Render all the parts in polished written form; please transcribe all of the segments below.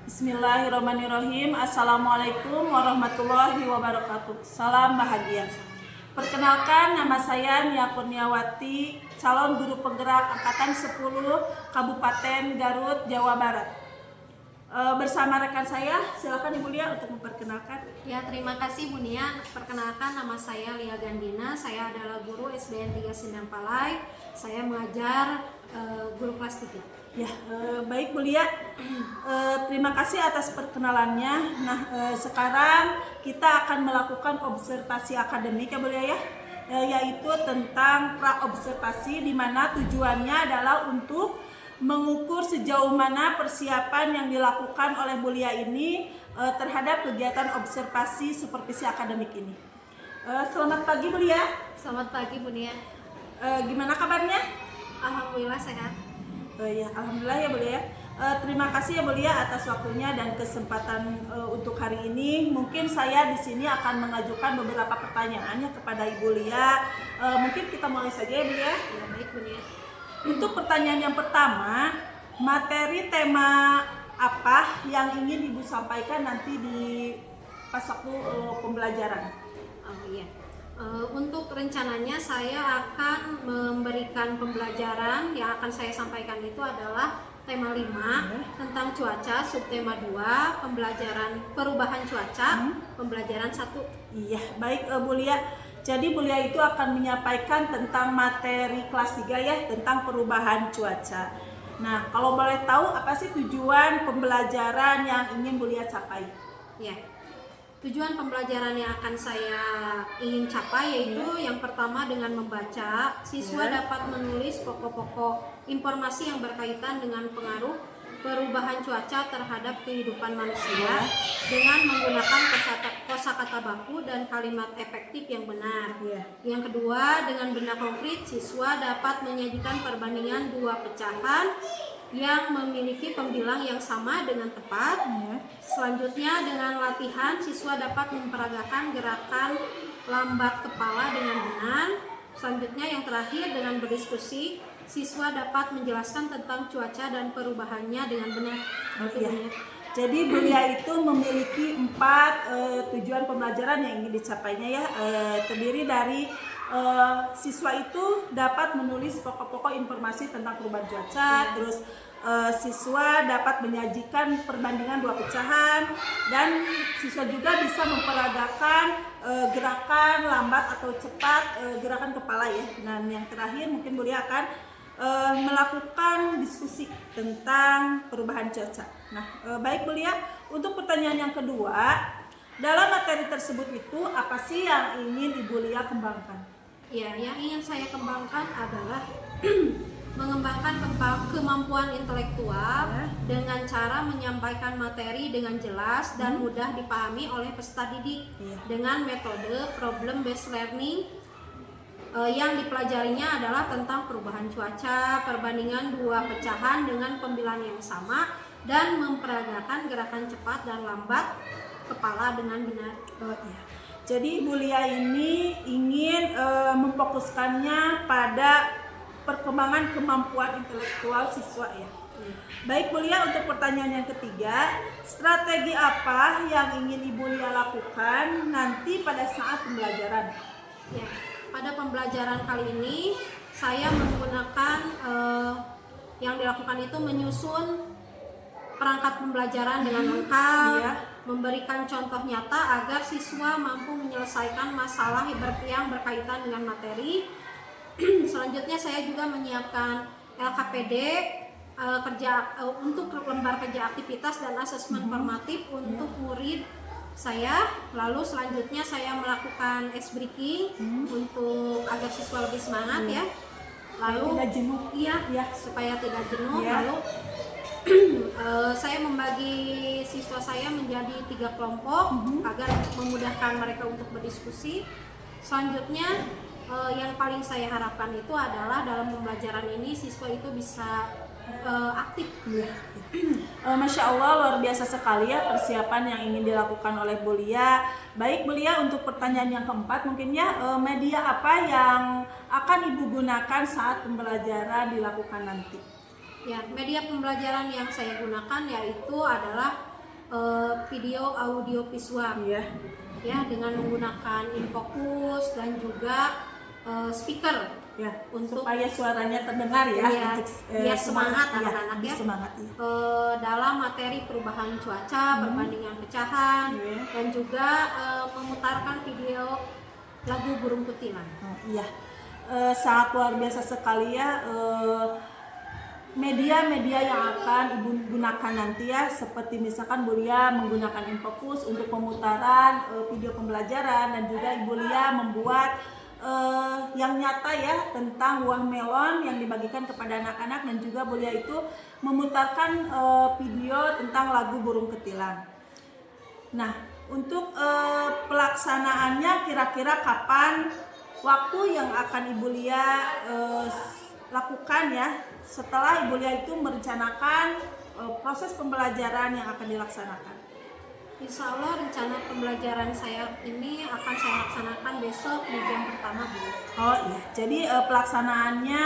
Bismillahirrahmanirrahim. Assalamualaikum warahmatullahi wabarakatuh. Salam bahagia. Perkenalkan, nama saya Nia Kurniawati, calon guru penggerak angkatan 10 Kabupaten Garut, Jawa Barat. Bersama rekan saya, silakan Ibu Lia untuk memperkenalkan. Ya, terima kasih Bu Nia. Perkenalkan, nama saya Lia Gandina. Saya adalah guru SDN 3 Sindang Palai. Saya mengajar guru kelas 3. Ya, baik Bu Lia. Terima kasih atas perkenalannya. Nah, sekarang kita akan melakukan observasi akademik ya Bu Lia ya. Yaitu tentang pra-observasi, di mana tujuannya adalah untuk mengukur sejauh mana persiapan yang dilakukan oleh Bu Lia ini terhadap kegiatan observasi supervisi akademik ini. Selamat pagi Bu Lia. Selamat pagi Bu Nia. Gimana kabarnya? Alhamdulillah sehat. Ya, alhamdulillah ya Bu Lia. Terima kasih ya Bu Lia atas waktunya dan kesempatan untuk hari ini. Mungkin saya di sini akan mengajukan beberapa pertanyaan ya kepada Ibu Lia. Mungkin kita mulai saja ya Bu Lia. Ya, baik Bu Nia. Untuk pertanyaan yang pertama, materi tema apa yang ingin Ibu sampaikan nanti di pas waktu pembelajaran? Oh iya. Untuk rencananya saya akan memberikan pembelajaran yang akan saya sampaikan itu adalah tema 5 tentang cuaca, subtema 2 pembelajaran perubahan cuaca, pembelajaran 1. Iya, baik Bu Lia. Jadi Bu Lia itu akan menyampaikan tentang materi kelas 3 ya, tentang perubahan cuaca. Nah, kalau boleh tahu apa sih tujuan pembelajaran yang ingin Bu Lia capai? Ya. Tujuan pembelajaran yang akan saya ingin capai yaitu yang pertama, dengan membaca, siswa dapat menulis pokok-pokok informasi yang berkaitan dengan pengaruh perubahan cuaca terhadap kehidupan manusia dengan menggunakan kosakata baku dan kalimat efektif yang benar. Yang kedua, dengan benda konkret, siswa dapat menyajikan perbandingan dua pecahan yang memiliki pembilang yang sama dengan tepat. Selanjutnya, dengan latihan, siswa dapat memperagakan gerakan lambat kepala dengan benar. Selanjutnya, yang terakhir, dengan berdiskusi, siswa dapat menjelaskan tentang cuaca dan perubahannya dengan benar. Jadi Bu Lia itu memiliki 4 tujuan pembelajaran yang ingin dicapainya ya. Terdiri dari siswa itu dapat menulis pokok-pokok informasi tentang perubahan cuaca, terus siswa dapat menyajikan perbandingan dua pecahan, dan siswa juga bisa memperagakan gerakan lambat atau cepat gerakan kepala ya. Dan yang terakhir mungkin Bu Lia akan melakukan diskusi tentang perubahan cuaca. Nah, baik Bu Lia, untuk pertanyaan yang kedua, dalam materi tersebut itu apa sih yang ingin Ibu Lia kembangkan? Ya, yang ingin saya kembangkan adalah mengembangkan kemampuan intelektual dengan cara menyampaikan materi dengan jelas dan mudah dipahami oleh peserta didik dengan metode problem based learning. Yang dipelajarinya adalah tentang perubahan cuaca, perbandingan dua pecahan dengan pembilang yang sama, dan memperagakan gerakan cepat dan lambat kepala dengan benar. Jadi Bu Lia ini ingin memfokuskannya pada perkembangan kemampuan intelektual siswa ya. Baik Bu Lia, untuk pertanyaan yang ketiga, strategi apa yang ingin Ibu Lia lakukan nanti pada saat pembelajaran? Ya, pada pembelajaran kali ini saya menggunakan yang dilakukan itu menyusun perangkat pembelajaran dengan lengkap, memberikan contoh nyata agar siswa mampu menyelesaikan masalah yang berkaitan dengan materi. Selanjutnya saya juga menyiapkan LKPD untuk lembar kerja aktivitas dan asesmen formatif untuk murid saya. Lalu selanjutnya saya melakukan ice breaking untuk agar siswa lebih semangat ya. Lalu tidak jenuh. Supaya tidak jenuh. Lalu saya membagi siswa saya menjadi 3 kelompok agar memudahkan mereka untuk berdiskusi. Selanjutnya yang paling saya harapkan itu adalah dalam pembelajaran ini siswa itu bisa aktif. Masya Allah, luar biasa sekali ya persiapan yang ingin dilakukan oleh Bu Lia. Baik Bu Lia, untuk pertanyaan yang keempat mungkin ya, media apa yang akan Ibu gunakan saat pembelajaran dilakukan nanti? Ya, media pembelajaran yang saya gunakan yaitu adalah video, audio, visual Iya. ya, dengan menggunakan infocus dan juga speaker Ya, untuk supaya suaranya terdengar ya, Iya, untuk, biar semangat iya, anak-anak biar ya. semangat ya. Dalam materi perubahan cuaca, perbandingan pecahan, Iya. dan juga memutarkan video lagu Burung Kutilang. Oh, iya. Sangat luar biasa sekali ya media-media yang akan Ibu gunakan nanti ya, seperti misalkan Bu Lia menggunakan infocus untuk pemutaran video pembelajaran, dan juga Ibu Lia membuat yang nyata ya tentang buah melon yang dibagikan kepada anak-anak, dan juga Bu Lia itu memutarkan video tentang lagu Burung Kutilang. Nah, untuk pelaksanaannya kira-kira kapan waktu yang akan Ibu Lia lakukan ya setelah Ibu Lia itu merencanakan proses pembelajaran yang akan dilaksanakan? Insya Allah rencana pembelajaran saya ini akan saya laksanakan besok di jam pertama, Bu. Oh iya, jadi pelaksanaannya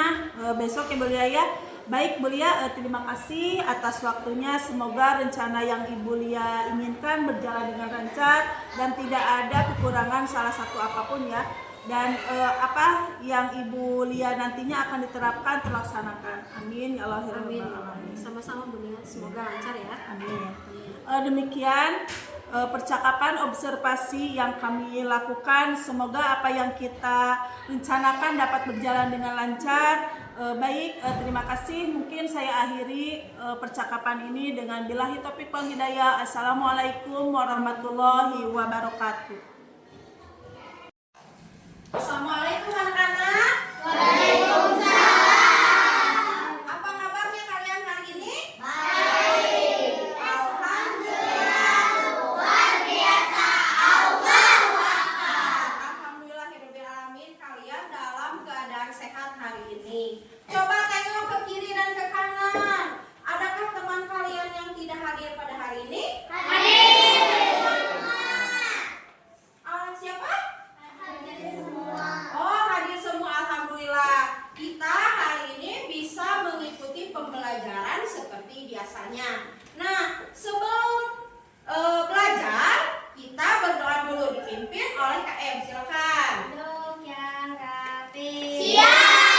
besok ya Bu Lia ya. Baik Bu Lia, terima kasih atas waktunya. Semoga rencana yang Ibu Lia inginkan berjalan dengan lancar dan tidak ada kekurangan salah satu apapun ya. Dan apa yang Ibu Lia nantinya akan diterapkan terlaksanakan. Amin ya Allah. Amin. Sama-sama Bu Lia, semoga lancar ya. Amin. Demikian percakapan observasi yang kami lakukan. Semoga apa yang kita rencanakan dapat berjalan dengan lancar. Baik, terima kasih. Mungkin saya akhiri percakapan ini dengan billahi taufiq wal hidayah. Assalamualaikum warahmatullahi wabarakatuh. Assalamualaikum anak-anak. Apa kabarnya kalian hari ini? Baik. Alhamdulillah. Luar biasa. Allahu Akbar. Alhamdulillahirobbilalamin, kalian dalam keadaan sehat hari ini. Coba tengok ke kiri dan ke kanan. Adakah teman kalian yang tidak hadir pada hari ini? Siapa? Oh, hadir semua. Alhamdulillah. Kita hari ini bisa mengikuti pembelajaran seperti biasanya. Nah, sebelum belajar, kita berdoa dulu dipimpin oleh KM. Silakan. Untuk yang rapi. Siap.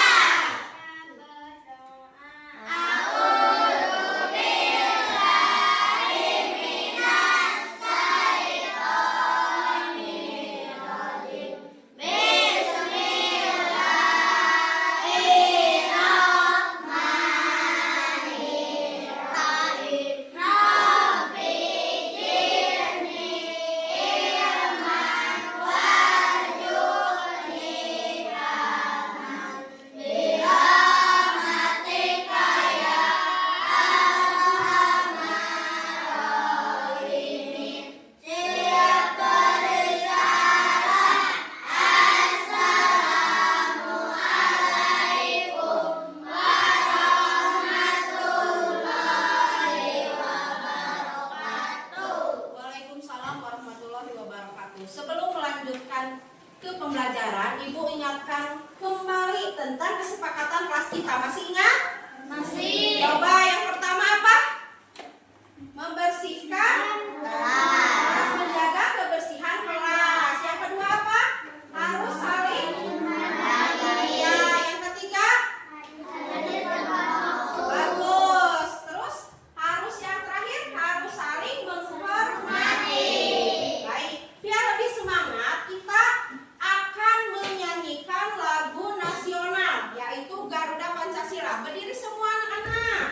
Waalaikumsalam warahmatullahi wabarakatuh. Sebelum melanjutkan ke pembelajaran, Ibu ingatkan kembali tentang kesepakatan kelas kita. Masih ingat? Masih. Coba yang pertama apa? Membersihkan kelas. Harus menjaga kebersihan kelas. Yang kedua apa? Harus saling menghargai. Ya, yang ketiga? Bagus. Terus harus yang terakhir harus saling menghormati. Baik, biar lebih semangat kita akan menyanyikan lagu nasional yaitu Garuda Pancasila. Berdiri semua anak-anak.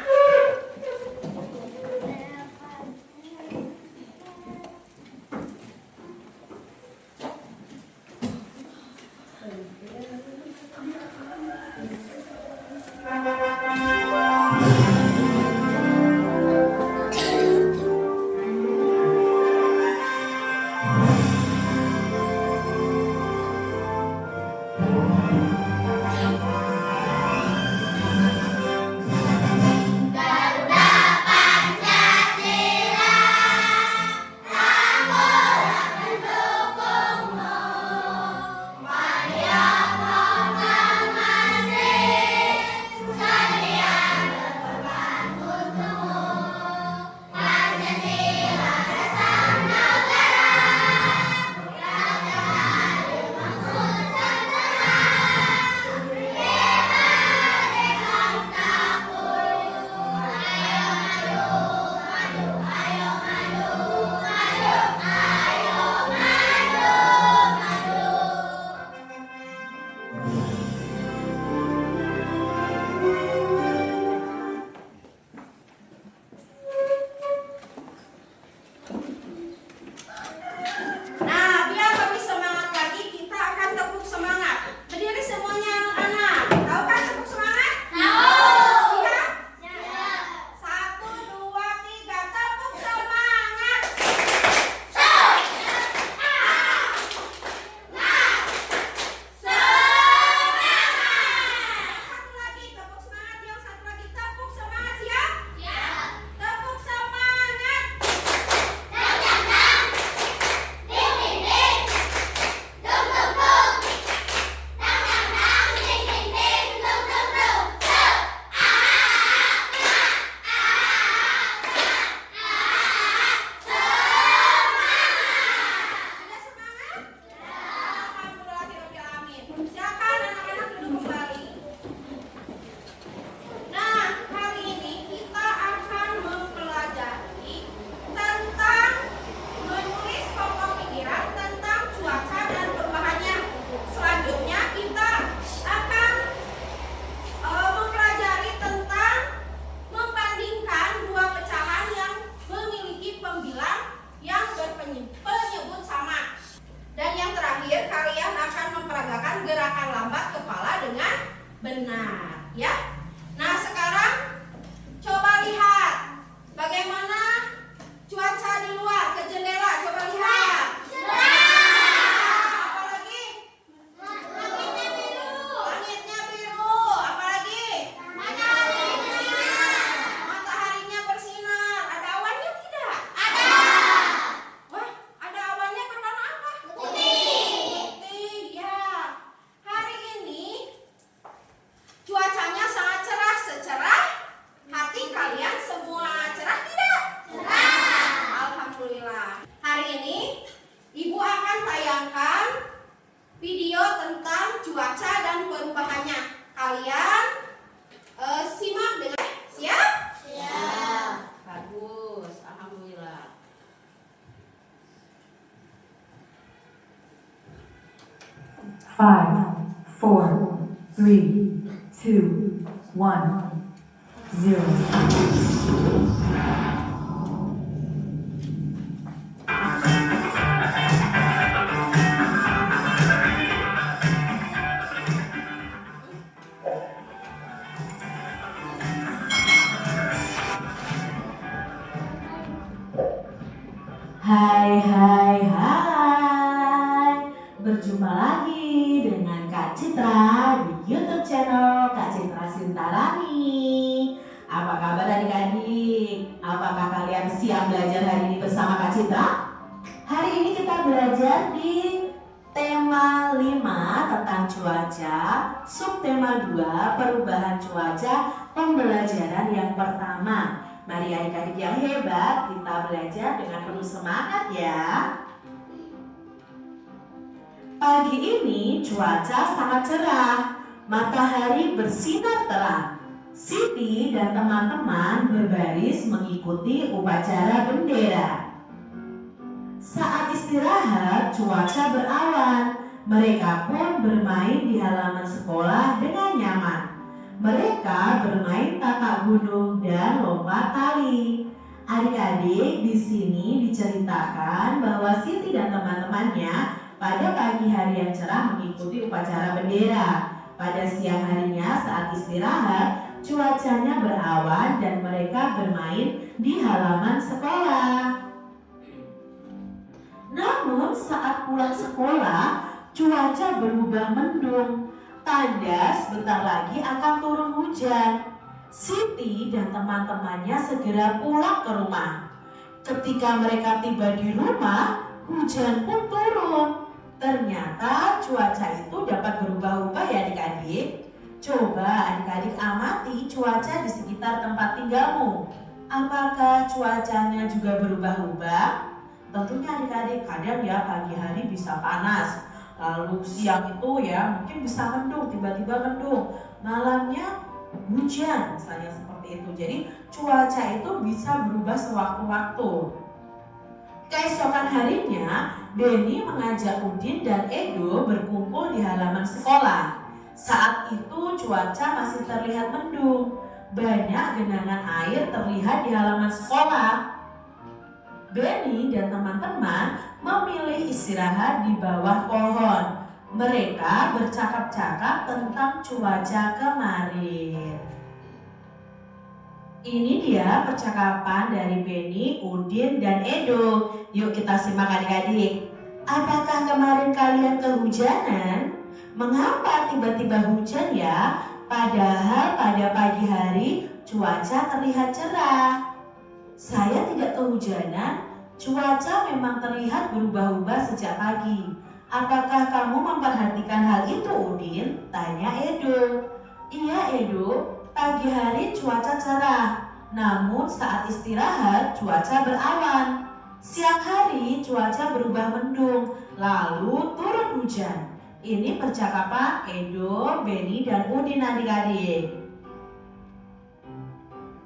5, 4, 3, 2, 1, 0. Hai hai hai, berjumpa lagi dengan Kak Citra di YouTube channel Kak Citra Sintarani. Apa kabar adik-adik? Apakah kalian siap belajar hari ini bersama Kak Citra? Hari ini kita belajar di tema 5 tentang cuaca, subtema 2 perubahan cuaca, pembelajaran yang pertama. Mari adik-adik yang hebat, kita belajar dengan penuh semangat ya. Pagi ini cuaca sangat cerah, matahari bersinar terang. Siti dan teman-teman berbaris mengikuti upacara bendera. Saat istirahat, cuaca berawan. Mereka pun bermain di halaman sekolah dengan nyaman. Mereka bermain tapak gunung dan lompat tali. Adik-adik, di sini diceritakan bahwa Siti dan teman-temannya pada pagi hari yang cerah mengikuti upacara bendera. Pada siang harinya saat istirahat, cuacanya berawan dan mereka bermain di halaman sekolah. Namun saat pulang sekolah, cuaca berubah mendung. Tanda sebentar lagi akan turun hujan. Siti dan teman-temannya segera pulang ke rumah. Ketika mereka tiba di rumah, hujan pun turun. Ternyata cuaca itu dapat berubah-ubah ya adik-adik. Coba adik-adik amati cuaca di sekitar tempat tinggalmu. Apakah cuacanya juga berubah-ubah? Tentunya adik-adik, kadang ya pagi hari bisa panas. Lalu siang itu ya mungkin bisa mendung, tiba-tiba mendung. Malamnya hujan misalnya seperti itu. Jadi cuaca itu bisa berubah sewaktu-waktu. Keesokan harinya, Beni mengajak Udin dan Edo berkumpul di halaman sekolah. Saat itu cuaca masih terlihat mendung. Banyak genangan air terlihat di halaman sekolah. Beni dan teman-teman memilih istirahat di bawah pohon. Mereka bercakap-cakap tentang cuaca kemarin. Ini dia percakapan dari Beni, Udin, dan Edo. Yuk kita simak adik-adik. Apakah kemarin kalian kehujanan? Mengapa tiba-tiba hujan ya? Padahal pada pagi hari cuaca terlihat cerah. Saya tidak kehujanan, cuaca memang terlihat berubah-ubah sejak pagi. Apakah kamu memperhatikan hal itu, Udin? Tanya Edo. Iya Edo, pagi hari cuaca cerah, namun saat istirahat cuaca berawan. Siang hari cuaca berubah mendung, lalu turun hujan. Ini percakapan Edo, Beni, dan Udin adik-adik.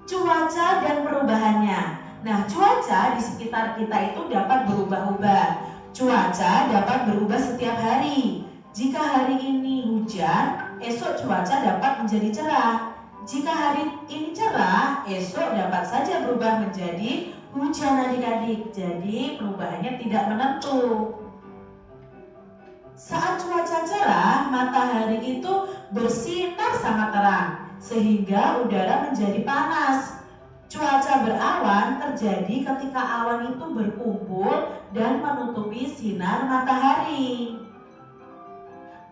Cuaca dan perubahannya. Nah, cuaca di sekitar kita itu dapat berubah-ubah. Cuaca dapat berubah setiap hari. Jika hari ini hujan, esok cuaca dapat menjadi cerah. Jika hari ini cerah, esok dapat saja berubah menjadi hujan adik-adik. Jadi perubahannya tidak menentu. Saat cuaca cerah, matahari itu bersinar sangat terang, sehingga udara menjadi panas. Cuaca berawan terjadi ketika awan itu berkumpul dan menutupi sinar matahari.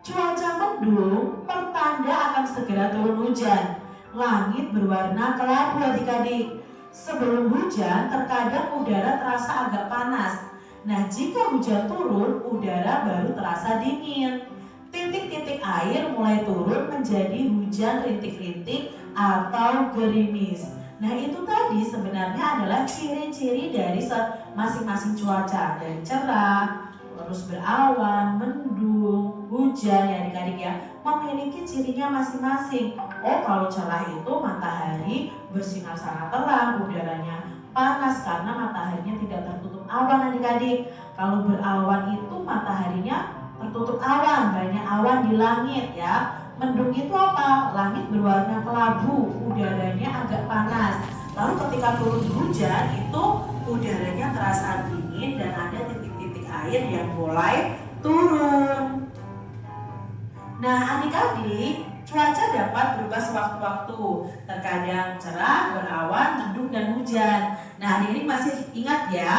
Cuaca mendung pertanda akan segera turun hujan. Langit berwarna kelabu adik-adik. Sebelum hujan, terkadang udara terasa agak panas. Nah, jika hujan turun, udara baru terasa dingin. Titik-titik air mulai turun menjadi hujan rintik-rintik atau gerimis. Nah, itu tadi sebenarnya adalah ciri-ciri dari masing-masing cuaca. Dari cerah, terus berawan, mendung, hujan ya adik-adik ya, memiliki cirinya masing-masing. Oh, kalau cerah itu matahari bersinar sangat terang, udaranya panas karena mataharinya tidak tertutup awan adik-adik. Kalau berawan itu mataharinya tertutup awan, banyak awan di langit ya. Mendung itu apa? Langit berwarna kelabu, udaranya agak panas. Lalu ketika turun hujan itu udaranya terasa dingin dan ada titik-titik air yang mulai turun. Nah, adik-adik, cuaca dapat berubah sewaktu-waktu. Terkadang cerah, berawan, mendung, dan hujan. Nah, adik-adik masih ingat ya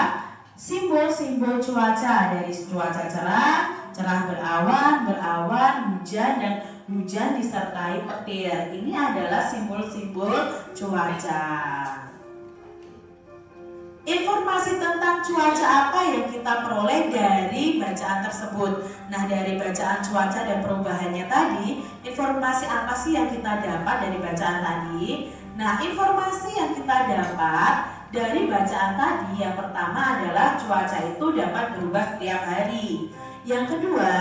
simbol-simbol cuaca, dari cuaca cerah berawan, hujan, dan hujan disertai petir. Ini adalah simbol-simbol cuaca. Informasi tentang cuaca apa yang kita peroleh dari bacaan tersebut? Nah, dari bacaan cuaca dan perubahannya tadi, informasi apa sih yang kita dapat dari bacaan tadi? Nah, informasi yang kita dapat dari bacaan tadi, yang pertama adalah cuaca itu dapat berubah setiap hari. Yang kedua,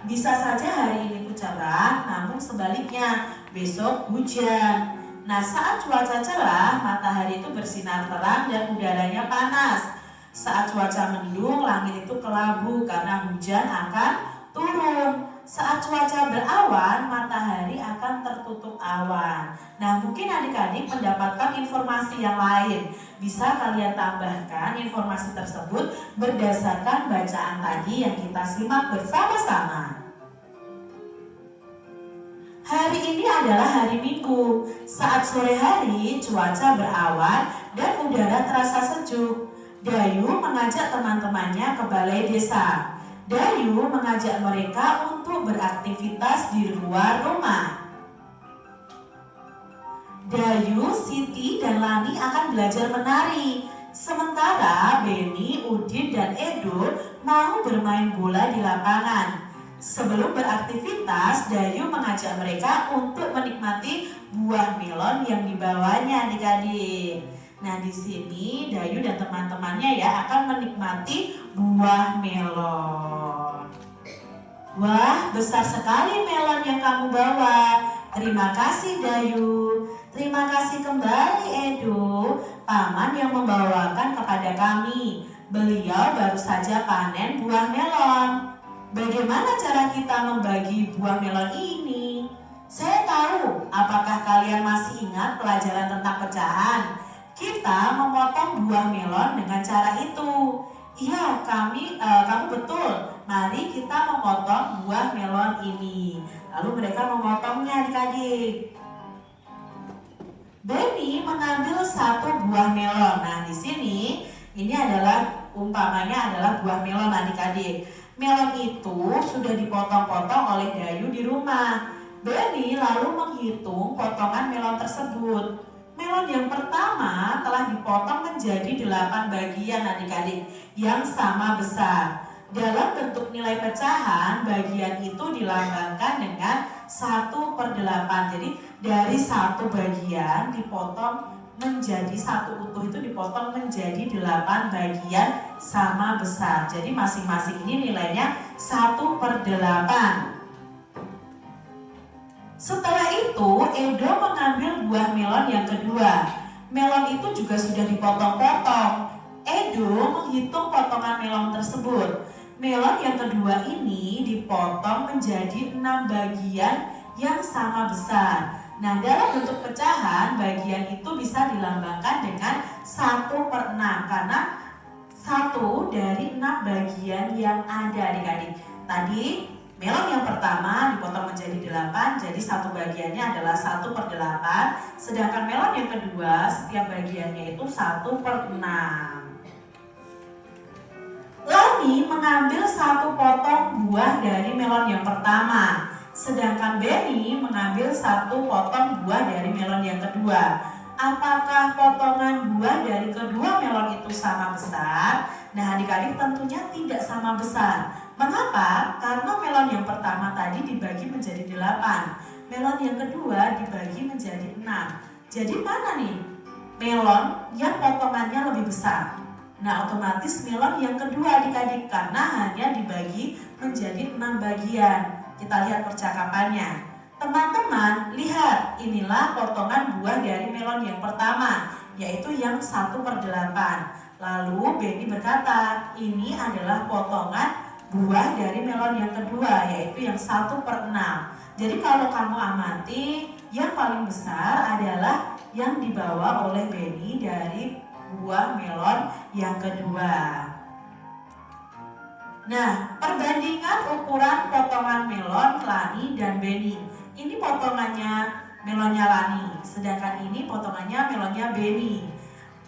bisa saja hari ini itu cerah, namun sebaliknya besok hujan. Nah, saat cuaca cerah, matahari itu bersinar terang dan udaranya panas. Saat cuaca mendung, langit itu kelabu karena hujan akan turun. Saat cuaca berawan, matahari akan tertutup awan. Nah, mungkin adik-adik mendapatkan informasi yang lain. Bisa kalian tambahkan informasi tersebut berdasarkan bacaan tadi yang kita simak bersama-sama. Hari ini adalah hari Minggu. Saat sore hari, cuaca berawan dan udara terasa sejuk. Dayu mengajak teman-temannya ke balai desa. Dayu mengajak mereka untuk beraktivitas di luar rumah. Dayu, Siti, dan Lani akan belajar menari. Sementara Beni, Udin, dan Edo mau bermain bola di lapangan. Sebelum beraktivitas, Dayu mengajak mereka untuk menikmati buah melon yang dibawanya, adik-adik. Nah, di sini Dayu dan teman-temannya ya akan menikmati buah melon. Wah, besar sekali melon yang kamu bawa. Terima kasih, Dayu. Terima kasih kembali, Edo, paman yang membawakan kepada kami. Beliau baru saja panen buah melon. Bagaimana cara kita membagi buah melon ini? Saya tahu, apakah kalian masih ingat pelajaran tentang pecahan? Kita memotong buah melon dengan cara itu. Iya, kamu betul. Mari kita memotong buah melon ini. Lalu mereka memotongnya, adik-adik. Beni mengambil satu buah melon. Nah, di sini ini adalah umpamanya adalah buah melon, adik-adik. Melon itu sudah dipotong-potong oleh Dayu di rumah. Beni lalu menghitung potongan melon tersebut. Melon yang pertama telah dipotong menjadi 8 bagian, adik-adik, yang sama besar. Dalam bentuk nilai pecahan, bagian itu dilambangkan dengan 1/8. Jadi dari satu bagian dipotong menjadi satu utuh itu dipotong menjadi 8 bagian sama besar. Jadi masing-masing ini nilainya 1/8. Setelah itu Edo mengambil buah melon yang kedua. Melon itu juga sudah dipotong-potong. Edo menghitung potongan melon tersebut. Melon yang kedua ini dipotong menjadi 6 bagian yang sama besar. Nah, dalam bentuk pecahan, bagian itu bisa dilambangkan dengan 1/6 karena 1 dari 6 bagian yang ada, adik-adik. Tadi melon yang pertama dipotong menjadi 8, jadi satu bagiannya adalah 1/8. Sedangkan melon yang kedua, setiap bagiannya itu 1/6. Lani mengambil 1 potong buah dari melon yang pertama. Sedangkan Beni mengambil 1 potong buah dari melon yang kedua. Apakah potongan buah dari kedua melon itu sama besar? Nah, adik-adik tentunya tidak sama besar. Mengapa? Karena melon yang pertama tadi dibagi menjadi 8. Melon yang kedua dibagi menjadi 6. Jadi mana nih melon yang potongannya lebih besar? Nah, otomatis melon yang kedua, adik-adik, karena hanya dibagi menjadi 6 bagian. Kita lihat percakapannya. Teman-teman, lihat, inilah potongan buah dari melon yang pertama, yaitu yang 1/8. Lalu Beni berkata, ini adalah potongan buah dari melon yang kedua, yaitu yang 1/6. Jadi kalau kamu amati, yang paling besar adalah yang dibawa oleh Benny dari buah melon yang kedua. Nah, perbandingan ukuran potongan melon Lani dan Benny. Ini potongannya melonnya Lani, sedangkan ini potongannya melonnya Benny.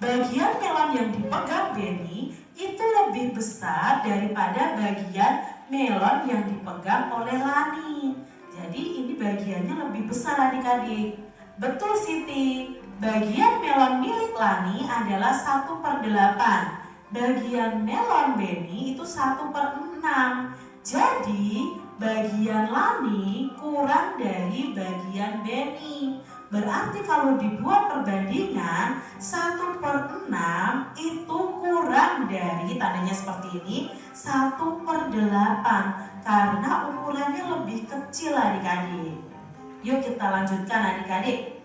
Bagian melon yang dipegang Benny itu lebih besar daripada bagian melon yang dipegang oleh Lani. Jadi ini bagiannya lebih besar adik-adik. Betul Siti, bagian melon milik Lani adalah 1/8. Bagian melon Benny itu 1/6. Jadi bagian Lani kurang dari bagian Benny. Berarti kalau dibuat perbandingan 1/6 itu kurang dari, tandanya seperti ini, 1/8 karena ukurannya lebih kecil adik-adik. Yuk kita lanjutkan adik-adik.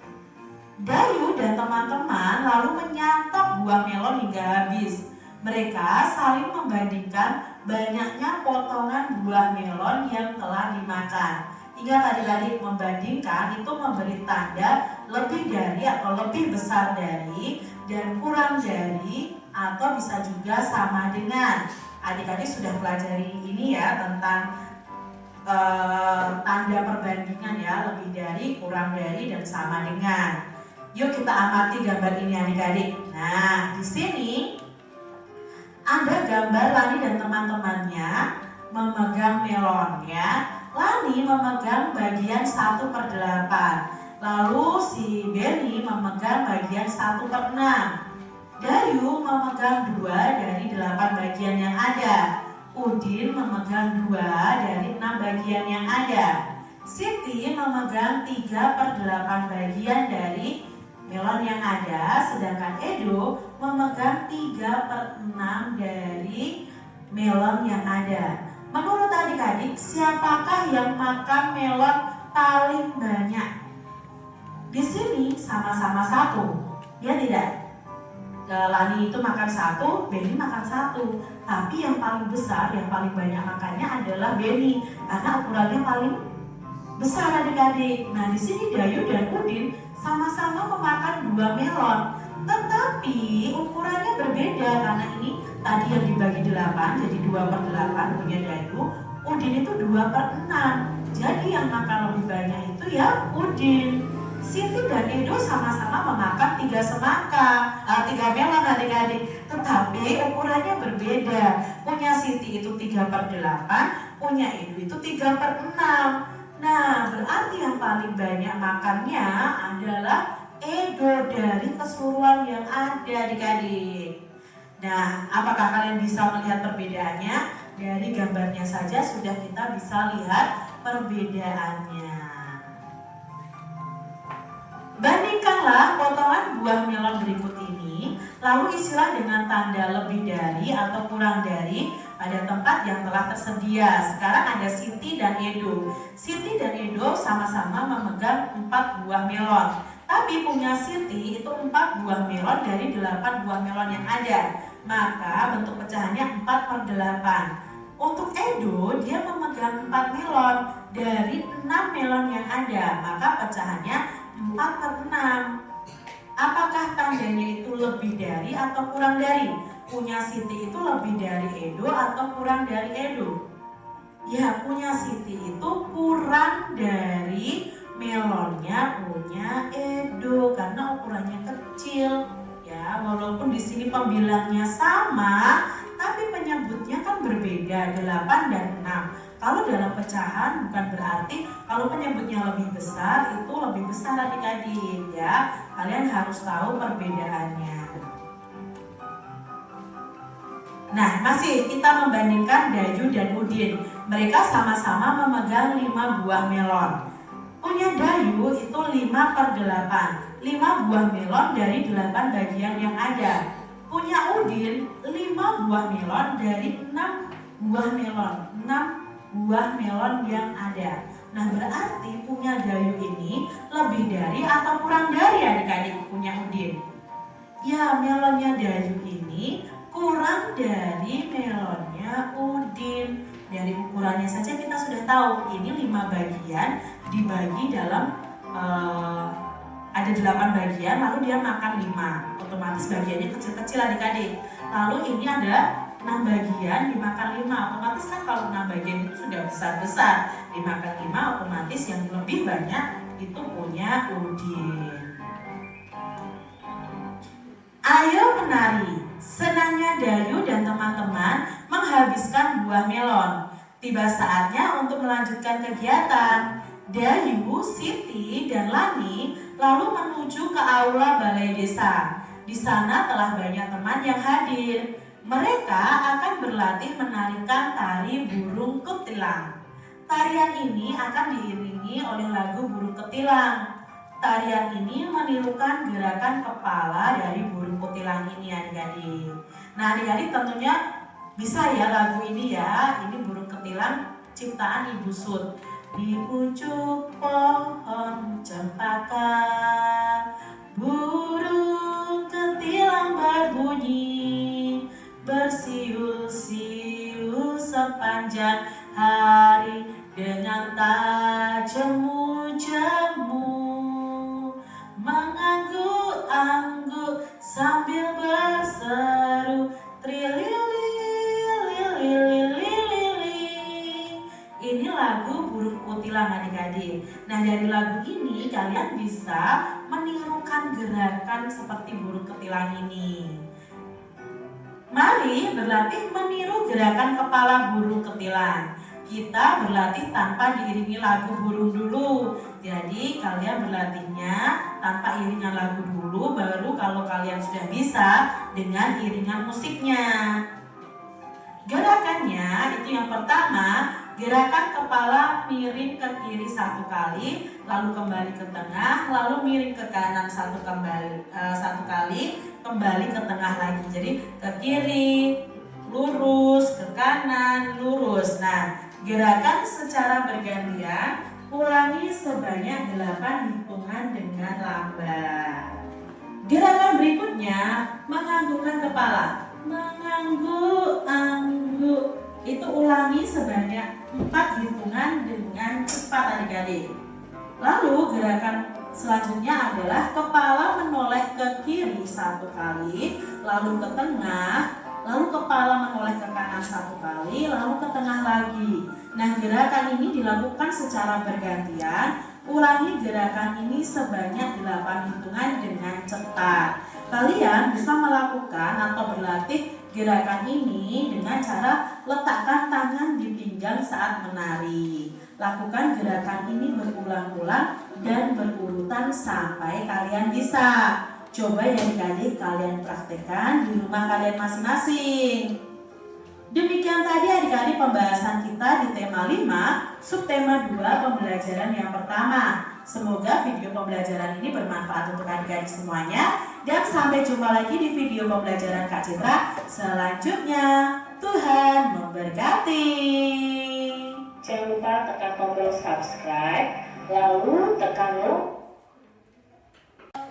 Dayu dan teman-teman lalu menyantap buah melon hingga habis. Mereka saling membandingkan banyaknya potongan buah melon yang telah dimakan. Ingat adik-adik, membandingkan itu memberi tanda lebih dari atau lebih besar dari, dan kurang dari, atau bisa juga sama dengan. Adik-adik sudah pelajari ini ya, tentang tanda perbandingan ya, lebih dari, kurang dari, dan sama dengan. Yuk kita amati gambar ini adik-adik. Nah, di sini ada gambar Lani dan teman-temannya memegang melon ya. Lani memegang bagian 1/8. Lalu si Benny memegang bagian 1/6. Dayu memegang 2 dari 8 bagian yang ada. Udin memegang 2 dari 6 bagian yang ada. Siti memegang 3/8 bagian dari melon yang ada, sedangkan Edo memegang 3/6 dari melon yang ada. Menurut adik-adik, siapakah yang makan melon paling banyak? Di sini sama-sama 1, ya tidak? Lani itu makan 1, Benny makan 1. Tapi yang paling besar, yang paling banyak makannya adalah Benny, karena ukurannya paling besar adik-adik. Nah, di sini Dayu dan Udin sama-sama memakan 2 melon, tetapi ukurannya berbeda karena ini tadi yang dibagi 8, jadi 2/8 punya Dayu. Udin itu 2/6. Jadi yang makan lebih banyak itu ya Udin. Siti dan Edo sama-sama memakan 3 melon adik-adik, tetapi ukurannya berbeda. Punya Siti itu 3/8, punya Edo itu 3/6. Nah, berarti yang paling banyak makannya adalah Edo dari keseluruhan yang ada adik-adik. Nah, apakah kalian bisa melihat perbedaannya? Dari gambarnya saja sudah kita bisa lihat perbedaannya. Bandingkanlah potongan buah melon berikut ini, lalu isilah dengan tanda lebih dari atau kurang dari pada tempat yang telah tersedia. Sekarang ada Siti dan Edo. Siti dan Edo sama-sama memegang 4 buah melon. Tapi punya Siti itu 4 buah melon dari 8 buah melon yang ada. Maka bentuk pecahannya 4/8. Untuk Edo, dia memegang 4 melon dari 6 melon yang ada. Maka pecahannya 4/6. Apakah tandanya itu lebih dari atau kurang dari? Punya Siti itu lebih dari Edo atau kurang dari Edo? Ya, punya Siti itu kurang dari melonnya punya Edo karena ukurannya kecil. Ya, walaupun di sini pembilangnya sama, tapi penyebutnya kan berbeda, 8 dan 6. Kalau dalam pecahan bukan berarti kalau penyebutnya lebih besar itu lebih besar adik-adik ya. Kalian harus tahu perbedaannya. Nah, masih kita membandingkan Dayu dan Udin. Mereka sama-sama memegang 5 buah melon. Punya Dayu itu 5/8. 5 buah melon dari 8 bagian yang ada. Punya Udin 5 buah melon dari 6 buah melon. 6 buah melon yang ada. Nah, berarti punya Dayu ini lebih dari atau kurang dari adik-adik punya Udin? Ya, melonnya Dayu ini kurang dari melonnya Udin. Dari ukurannya saja kita sudah tahu ini 5 bagian dibagi dalam ada 8 bagian, lalu dia makan 5. Otomatis bagiannya kecil-kecil adik-adik. Lalu ini ada 6 bagian dimakan 5. Otomatis kan kalau 6 bagian itu sudah besar-besar, dimakan 5 otomatis yang lebih banyak itu punya Udin. Ayo menari. Senangnya Dayu dan teman-teman menghabiskan buah melon. Tiba saatnya untuk melanjutkan kegiatan. Dayu, Siti, dan Lani lalu menuju ke aula balai desa. Di sana telah banyak teman yang hadir. Mereka akan berlatih menarikan tari burung kutilang. Tarian ini akan diiringi oleh lagu burung kutilang. Tarian ini menirukan gerakan kepala dari burung kutilang ini adik-adik. Nah adik-adik tentunya bisa ya lagu ini ya. Ini burung ketilang ciptaan Ibu Sud. Di pucuk pohon cempaka burung ketilang berbunyi, bersiul-siul sepanjang hari dengan tajam jemu, mengangguk-angguk sambil berseru trililililililili. Ini lagu burung kutilang adik-adik. Nah dari lagu ini kalian bisa menirukan gerakan seperti burung ketilang ini. Mari berlatih meniru gerakan kepala burung ketilang. Kita berlatih tanpa diiringi lagu burung dulu. Jadi kalian berlatihnya tanpa iringan lagu dulu, baru kalau kalian sudah bisa dengan iringan musiknya. Gerakannya itu yang pertama, gerakan kepala miring ke kiri 1 kali, lalu kembali ke tengah, lalu miring ke kanan 1 kali, kembali ke tengah lagi. Jadi ke kiri, lurus, ke kanan, lurus. Nah, gerakan secara bergantian, ulangi sebanyak 8 hitungan dengan lambat. Gerakan berikutnya, menganggukkan kepala. Mengangguk-angguk. Itu ulangi sebanyak 4 hitungan dengan cepat adik-adik. Lalu gerakan selanjutnya adalah kepala menoleh ke kiri 1 kali, lalu ke tengah, lalu kepala menoleh ke kanan 1 kali, lalu ke tengah lagi. Nah gerakan ini dilakukan secara bergantian. Ulangi gerakan ini sebanyak 8 hitungan dengan cepat. Kalian bisa melakukan atau berlatih gerakan ini dengan cara letakkan tangan di pinggang saat menari. Lakukan gerakan ini berulang-ulang dan berurutan sampai kalian bisa. Coba ya adik-adik kalian praktekkan di rumah kalian masing-masing. Demikian tadi adik-adik pembahasan kita di tema 5, subtema 2 pembelajaran yang pertama. Semoga video pembelajaran ini bermanfaat untuk adik-adik semuanya. Dan sampai jumpa lagi di video pembelajaran Kak Citra selanjutnya. Tuhan memberkati. Jangan lupa tekan tombol subscribe, lalu tekan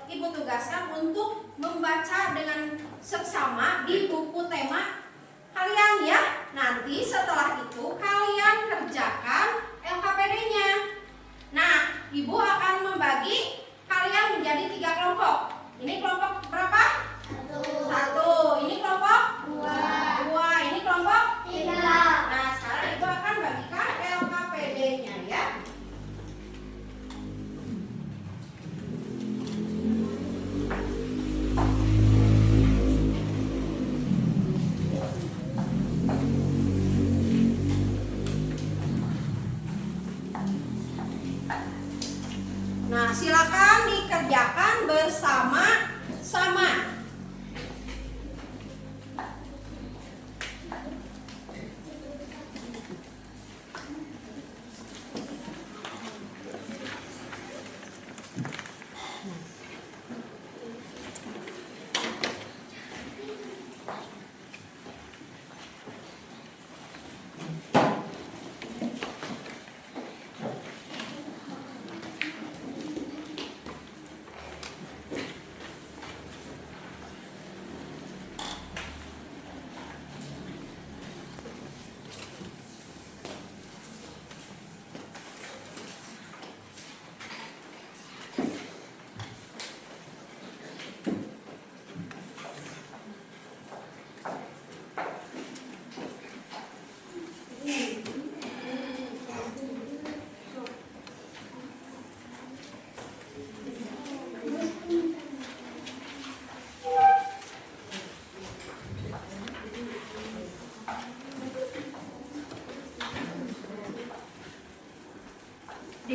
Ibu tugaskan untuk membaca dengan seksama di buku tema kalian ya. Nanti setelah itu kalian kerjakan LKPD-nya. Nah, Ibu akan membagi kalian menjadi 3 kelompok. Ini kelompok berapa? 1. Ini kelompok 2. Ini kelompok 3. Nah, sekarang Ibu akan bagikan LKPD-nya ya. Nah, silakan dikerjakan bersama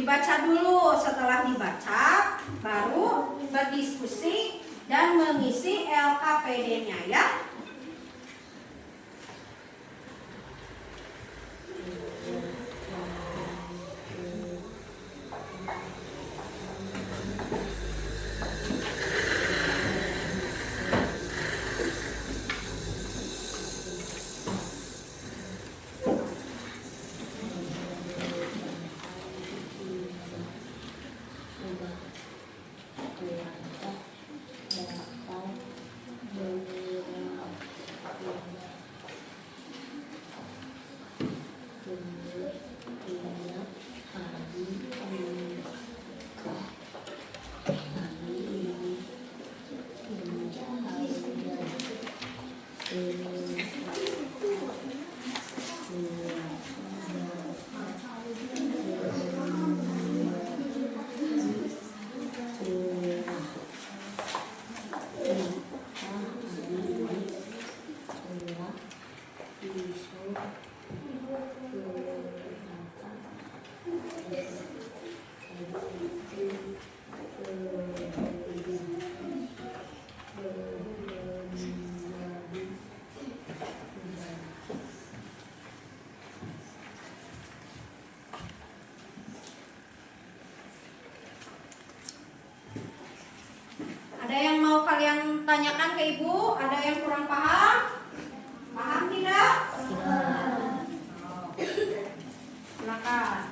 Dibaca dulu, setelah dibaca baru berdiskusi dan mengisi LKPD-nya ya. Ada yang mau kalian tanyakan ke ibu? Ada yang kurang paham? Paham tidak? Silakan.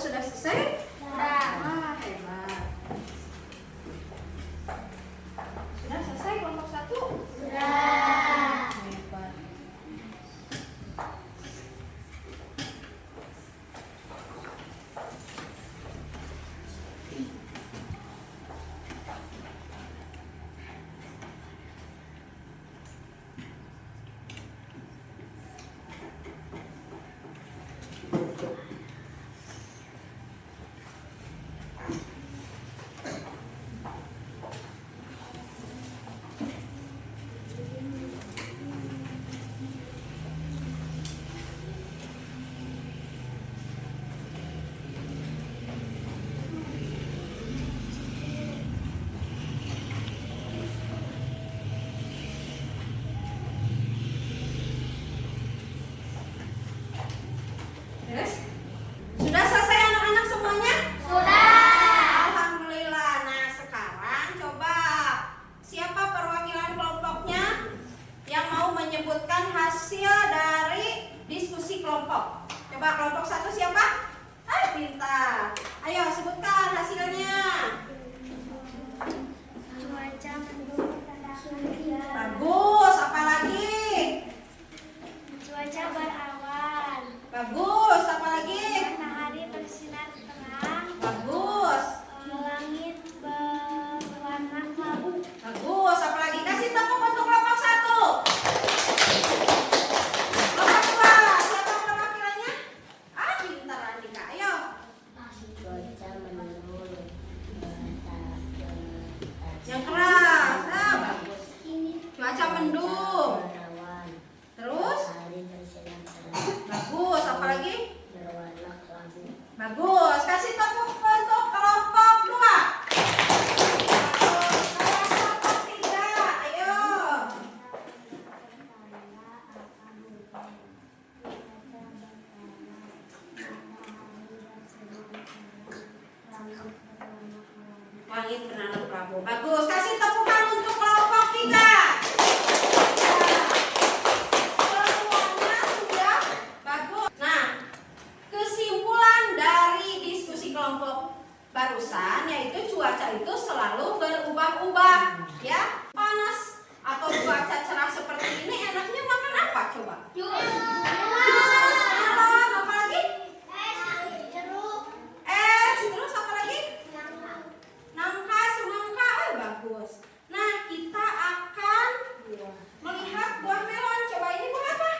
sudah selesai? Sudah. Wah, hebat. Sudah selesai kelompok 1? Sudah. Hebat. Terus? Sudah selesai anak-anak semuanya? Sudah. Alhamdulillah. Nah, sekarang coba siapa perwakilan kelompoknya yang mau menyebutkan hasil dari diskusi kelompok? Coba kelompok 1 siapa? Pintar. Ayo sebutkan hasilnya. Cuaca mendung pada hujan. Bagus. Apa lagi? Cuaca berawan. Bagus. Apa lagi? Matahari bersinar terang. Bagus. Langit berwarna kelabu. Bagus. Apa lagi? Kasih tepuk untuk kelompok 1. Kelompok 2. Siapa perwakilannya? Pintar Andika. Ayo. Cuaca menurun. Yang keras. Bagus. Cuaca mendung. Berawan. Terus? Matahari bersinar terang. Bagus. Apa lagi? Berwarna kelabu. Bagus. Kasih tepuk untuk kelompok 2. Kelompok 3. Ayo. Langit berwarna kelabu. Bagus. Kasih tepukan untuk kelompok 3. Semuanya sudah bagus. Nah, kesimpulan dari diskusi kelompok barusan yaitu cuaca itu selalu berubah-ubah, ya. Panas atau cuaca cerah seperti ini enaknya makan apa coba? Jus, melon, apa lagi? Es, terus apa lagi? Nangka, semangka, bagus. Nah, kita akan melihat buah melon. Coba ini buah apa?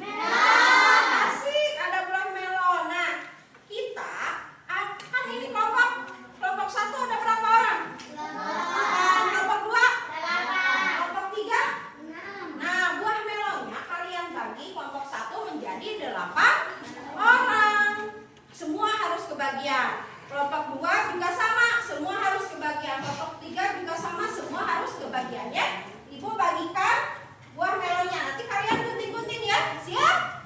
Melon. Asik, ada buah melon. Nah, kita akan ini kelompok 1 ada berapa orang? 8. Kelompok 2? 8. Kelompok 3? 6. Nah, buah melonnya kalian bagi kelompok 1 menjadi 8 orang. Semua harus kebagian. Kelompok 2 juga sama, semua harus kebagian. Kelompok 3 juga sama, semua harus kebagian ya. Ibu bagikan buah melonnya. Nanti kalian gunting-gunting ya. Siap?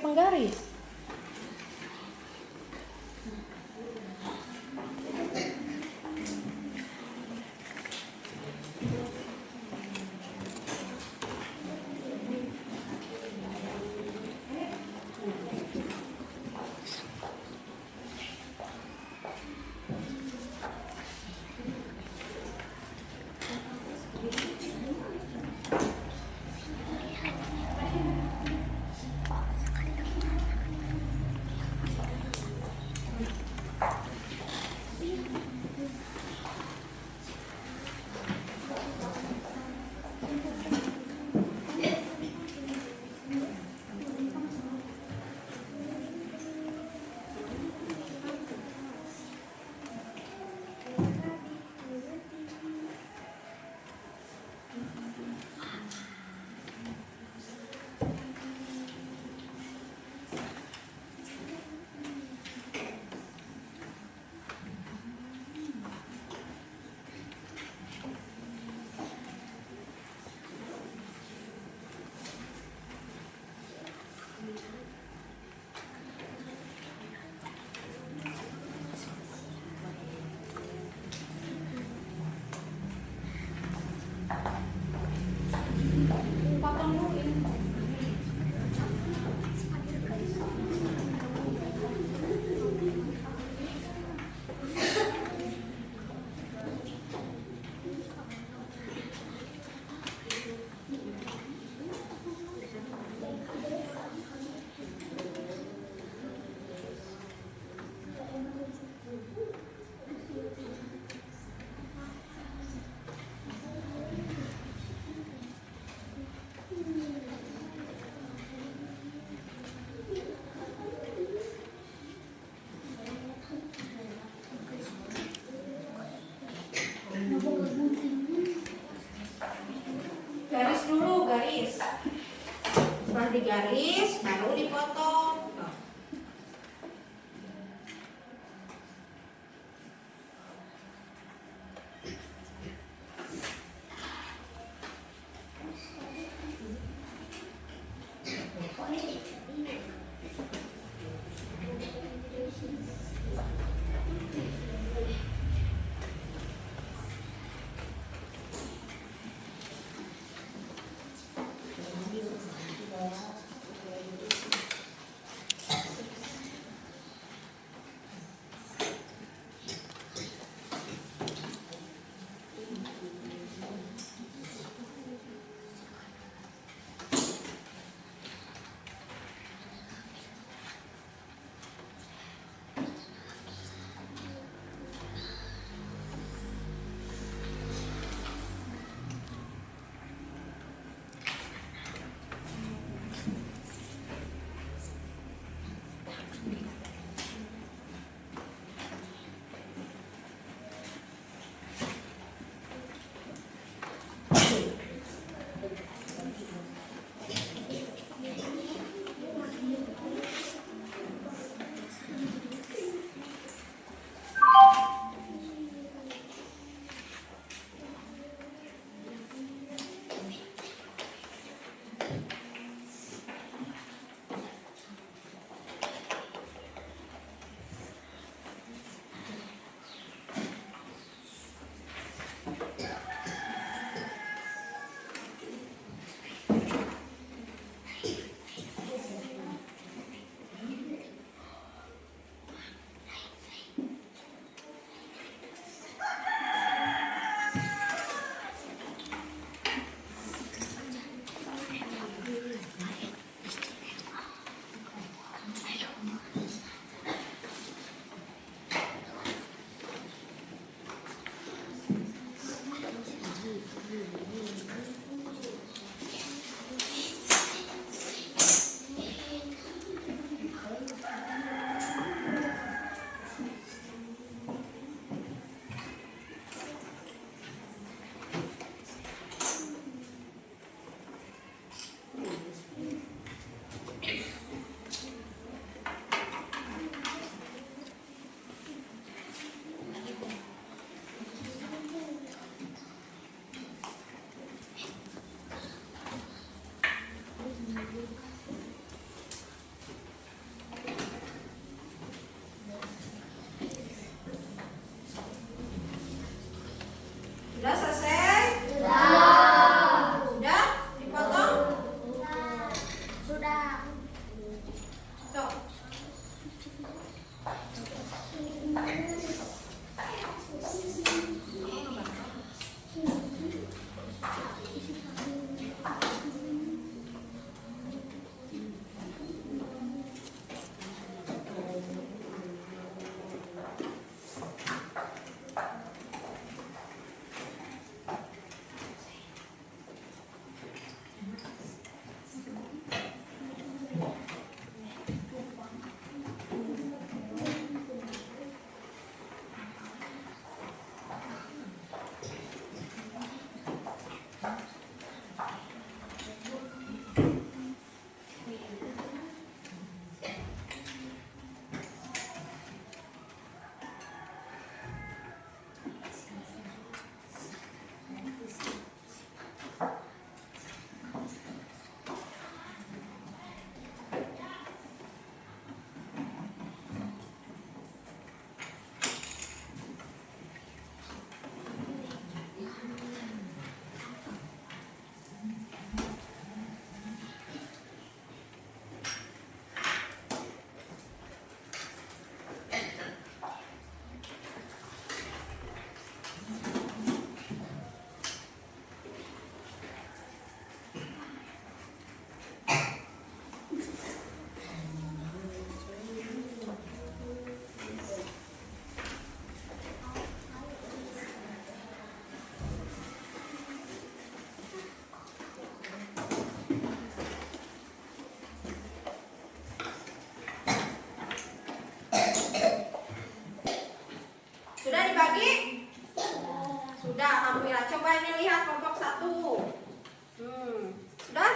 penggaris.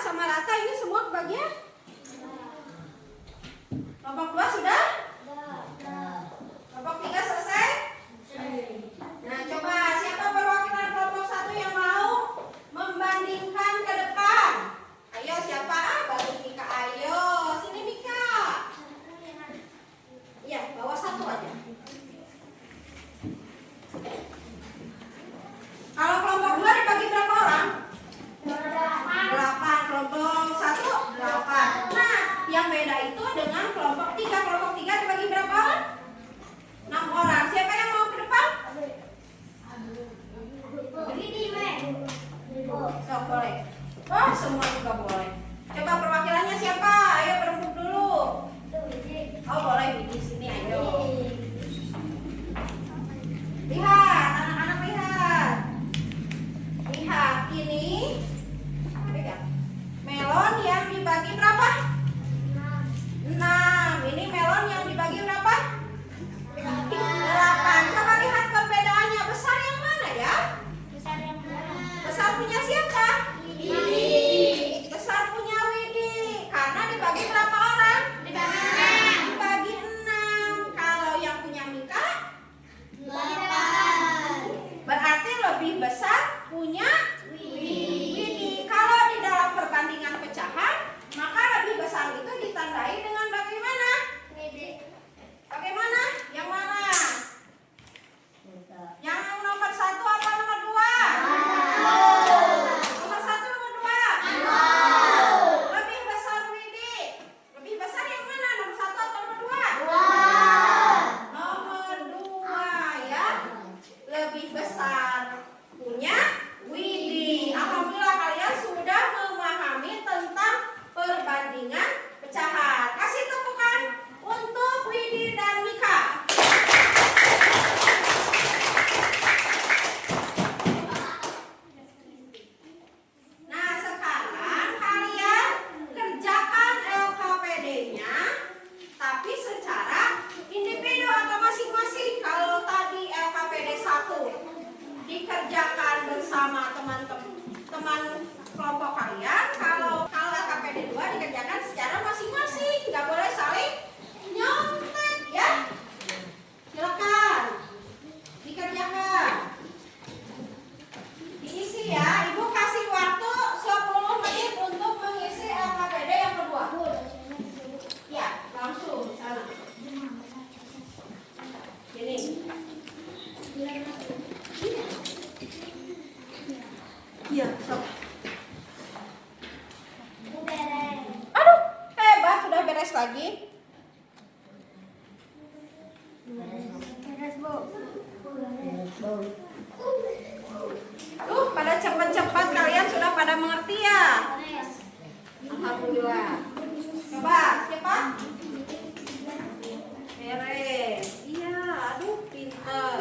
sama rata ini semua kebagian? Kelompok 2 sudah? Kelompok 3 selesai? Nah, coba siapa perwakilan kelompok 1 yang mau membandingkan ke depan? Ayo siapa? Baru Mika, ayo. Sini Mika. Iya, bawa satu aja. Kalau kelompok 2 dibagi berapa orang? 8. Kelompok 1 8. Nah, yang beda itu dengan kelompok 3. Kelompok 3 dibagi berapa orang? 6 orang. Siapa yang mau ke depan? Sok, boleh. Oh, semua juga boleh. Coba perwakilannya siapa? Ayo berembuk dulu. Oh, boleh di sini, ayo. Lihat, anak-anak lihat. Lihat, ini pegang. Melon yang dibagi berapa? 6. Ini melon yang dibagi berapa? 8. Coba lihat perbedaannya. Besar yang mana ya? Besar punya siapa? Besar punya Widi. Karena dibagi berapa orang? Dibagi 6. Kalau yang punya Mika? 8. Berarti lebih besar punya Widi. Kalau di dalam perbandingan pecahan, maka lebih besar itu ditandai dengan bagaimana? Bagaimana? Yang mana? Yang nomor 1 apa nomor 2? Nomor 1 nomor 2? Lebih besar Widi. Lebih besar yang mana? Nomor 1 atau nomor 2? Nomor 2 ya. Lebih besar punya Widi. Alhamdulillah kalian sudah memahami tentang perbandingan pecahan. Kasih tepukan untuk Widi dan Mika. Nah, sekarang kalian kerjakan LKPD-nya, tapi secara individu atau masing-masing. Kalau tadi LKPD 1 dikerjakan bersama teman-teman kelompok kalian, kalau LKPD 2 dikerjakan secara masing-masing, nggak boleh saling nyontek ya. Silakan dikerjakan, diisi ya. Ibu kasih waktu 10 menit untuk mengisi LKPD yang kedua. Ya, langsung sana. Ini. Iya, sok. Aduh, hebat, sudah beres lagi. Pada cepat-cepat kalian sudah pada mengerti ya? Alhamdulillah. Coba, siapa? Beres. Iya, aduh, pintar.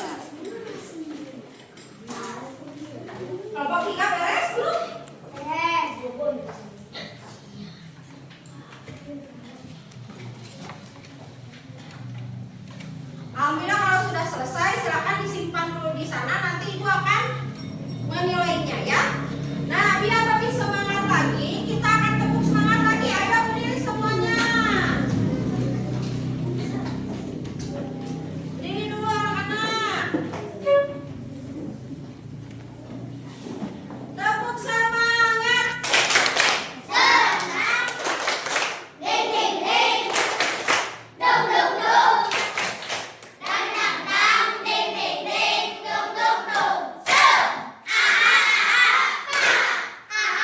Kelompok 3 beres belum? Alhamdulillah kalau sudah selesai silakan disimpan dulu di sana, nanti ibu akan menilainya ya. Nah, biar lebih semangat lagi, kita akan tepuk semangat lagi. Ayo berdiri semuanya. Berdiri dulu anak-anak. Tepuk semangat. Ding ding ding, dong dong dong, dang dang dang, ding ding ding, dong dong dong, so, ah ah ah ah ah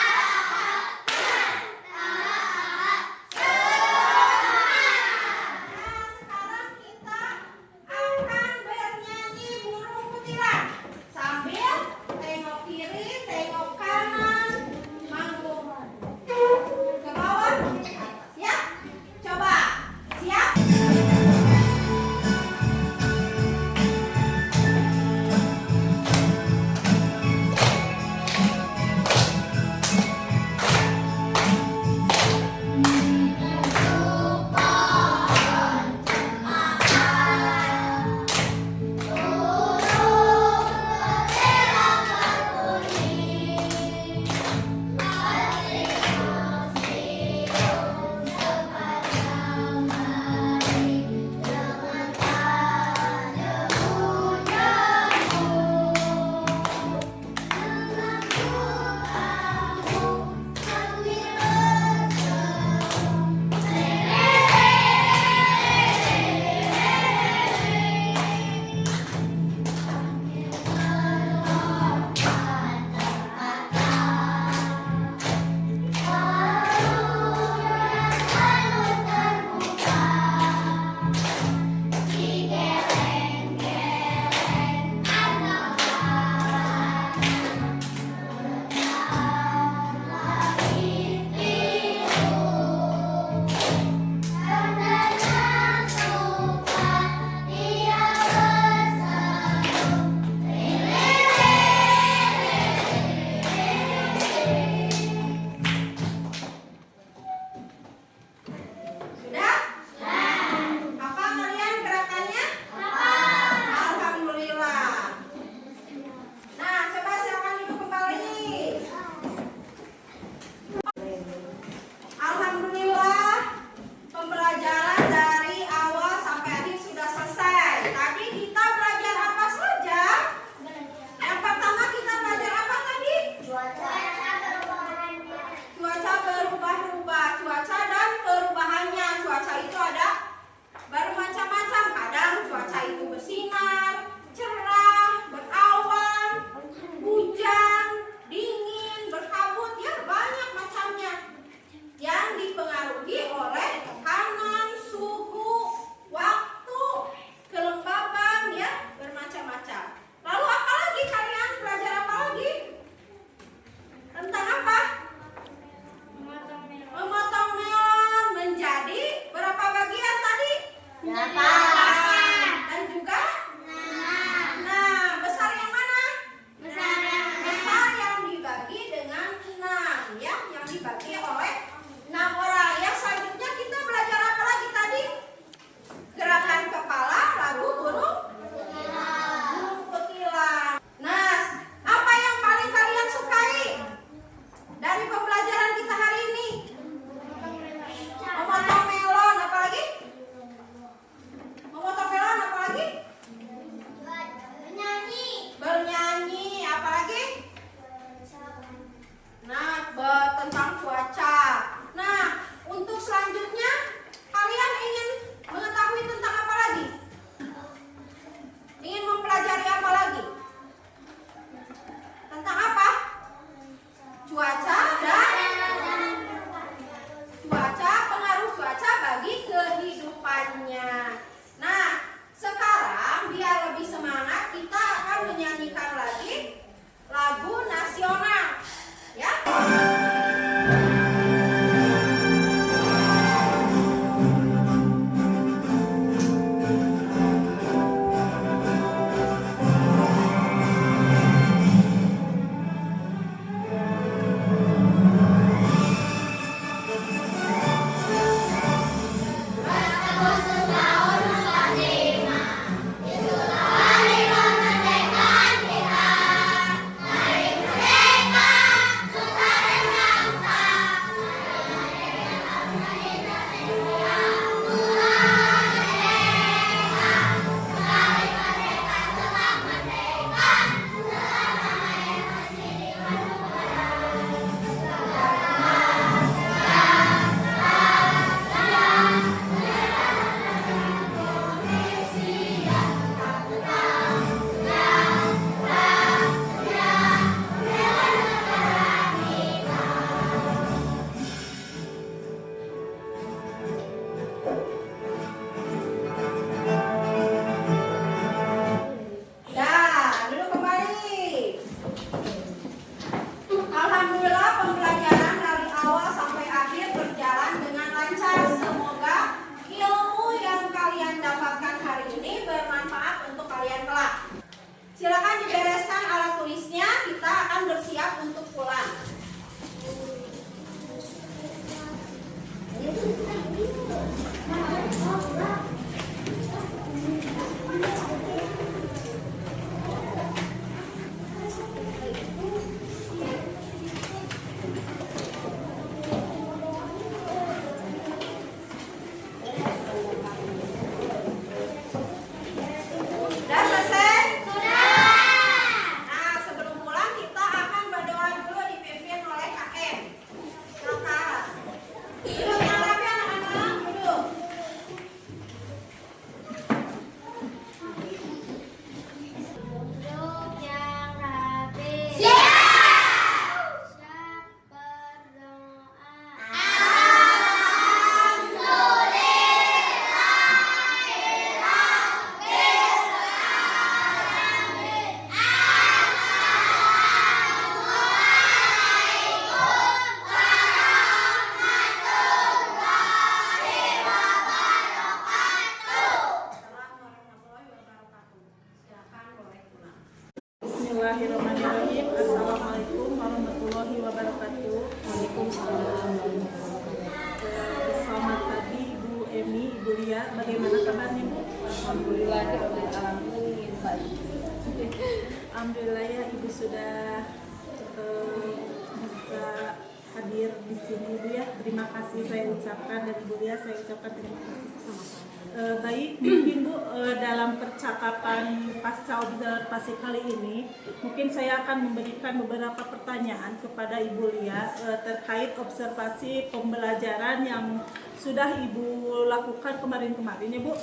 Bismillahirrahmanirrahim. Assalamualaikum warahmatullahi wabarakatuh. Waalaikumsalam. Selamat pagi Ibu Emi, Ibu Lia. Bagaimana kabarnya Bu? Alhamdulillah baik. Alhamdulillah ya Ibu sudah bisa hadir di sini Ibu ya. Terima kasih saya ucapkan, dan Ibu Lia saya ucapkan terima kasih. Baik, mungkin Bu, dalam percakapan pasca observasi kali ini, mungkin saya akan memberikan beberapa pertanyaan kepada Ibu Lia terkait observasi pembelajaran yang sudah Ibu lakukan kemarin-kemarin ya Bu.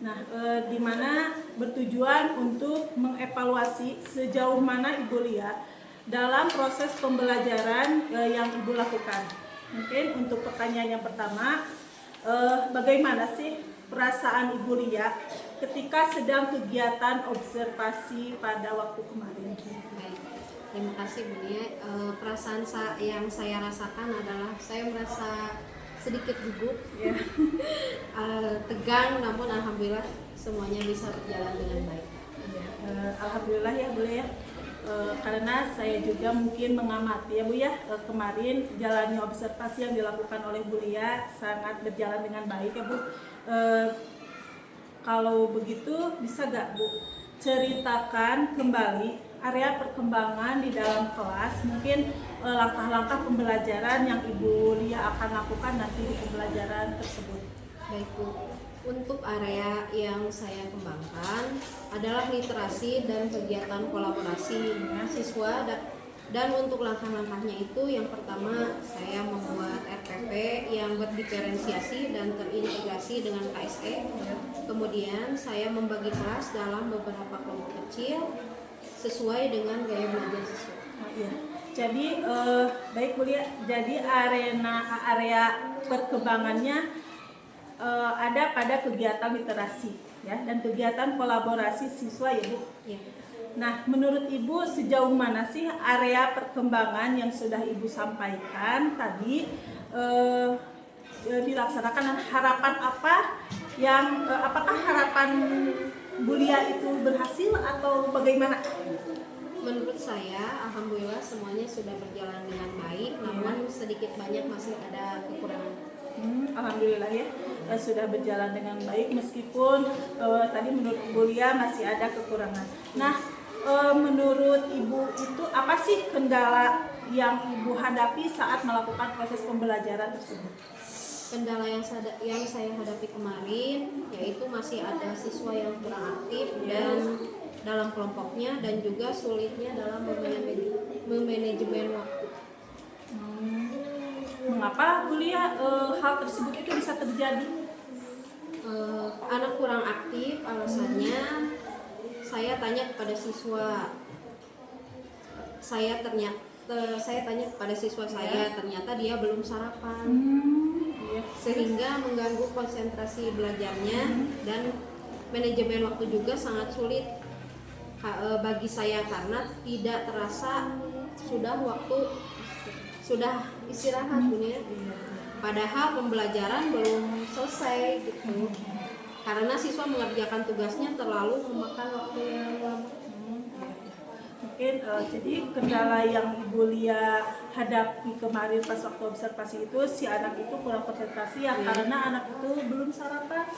Nah, di mana bertujuan untuk mengevaluasi sejauh mana Ibu Lia dalam proses pembelajaran yang Ibu lakukan. Mungkin untuk pertanyaan yang pertama, bagaimana sih perasaan Ibu Lia ketika sedang kegiatan observasi pada waktu kemarin? Baik, terima kasih Bu Lia. Perasaan yang saya rasakan adalah saya merasa sedikit gugup, Ya. tegang, namun alhamdulillah semuanya bisa berjalan dengan baik. Alhamdulillah ya Bu ya. Karena saya juga mungkin mengamati ya Bu ya, kemarin jalannya observasi yang dilakukan oleh Bu Lia sangat berjalan dengan baik ya Bu. Kalau begitu bisa gak Bu ceritakan kembali area perkembangan di dalam kelas, mungkin langkah-langkah pembelajaran yang Ibu Lia akan lakukan nanti di pembelajaran tersebut. Baik Bu, untuk area yang saya kembangkan adalah literasi dan kegiatan kolaborasi siswa, dan untuk langkah-langkahnya itu yang pertama saya membuat RPP yang berdiferensiasi dan terintegrasi dengan KSE. Kemudian saya membagi kelas dalam beberapa kelompok kecil sesuai dengan gaya belajar siswa. Ya. Jadi baik Bu Lia, jadi area perkembangannya ada pada kegiatan literasi ya, dan kegiatan kolaborasi siswa ya Bu. Ya. Nah, menurut Ibu sejauh mana sih area perkembangan yang sudah Ibu sampaikan tadi dilaksanakan, dan harapan apa yang apakah harapan Bu Lia itu berhasil atau bagaimana? Menurut saya, alhamdulillah semuanya sudah berjalan dengan baik, namun sedikit banyak masih ada kekurangan. Alhamdulillah ya, sudah berjalan dengan baik meskipun tadi menurut Bu Lia masih ada kekurangan. Nah, menurut Ibu itu apa sih kendala yang Ibu hadapi saat melakukan proses pembelajaran tersebut? Kendala yang saya hadapi kemarin yaitu masih ada siswa yang kurang aktif dan dalam kelompoknya, dan juga sulitnya dalam memanajemen waktu. Mengapa Bu Lia hal tersebut itu bisa terjadi? Anak kurang aktif, alasannya saya tanya kepada siswa, saya tanya kepada siswa saya, ternyata dia belum sarapan, sehingga mengganggu konsentrasi belajarnya, dan manajemen waktu juga sangat sulit bagi saya karena tidak terasa sudah istirahat Bu Lia. Padahal pembelajaran belum selesai gitu. Karena siswa mengerjakan tugasnya terlalu memakan waktu yang lama. Mungkin jadi kendala yang Ibu Lia hadapi kemarin pas waktu observasi itu si anak itu kurang konsentrasi ya, karena anak itu belum sarapan.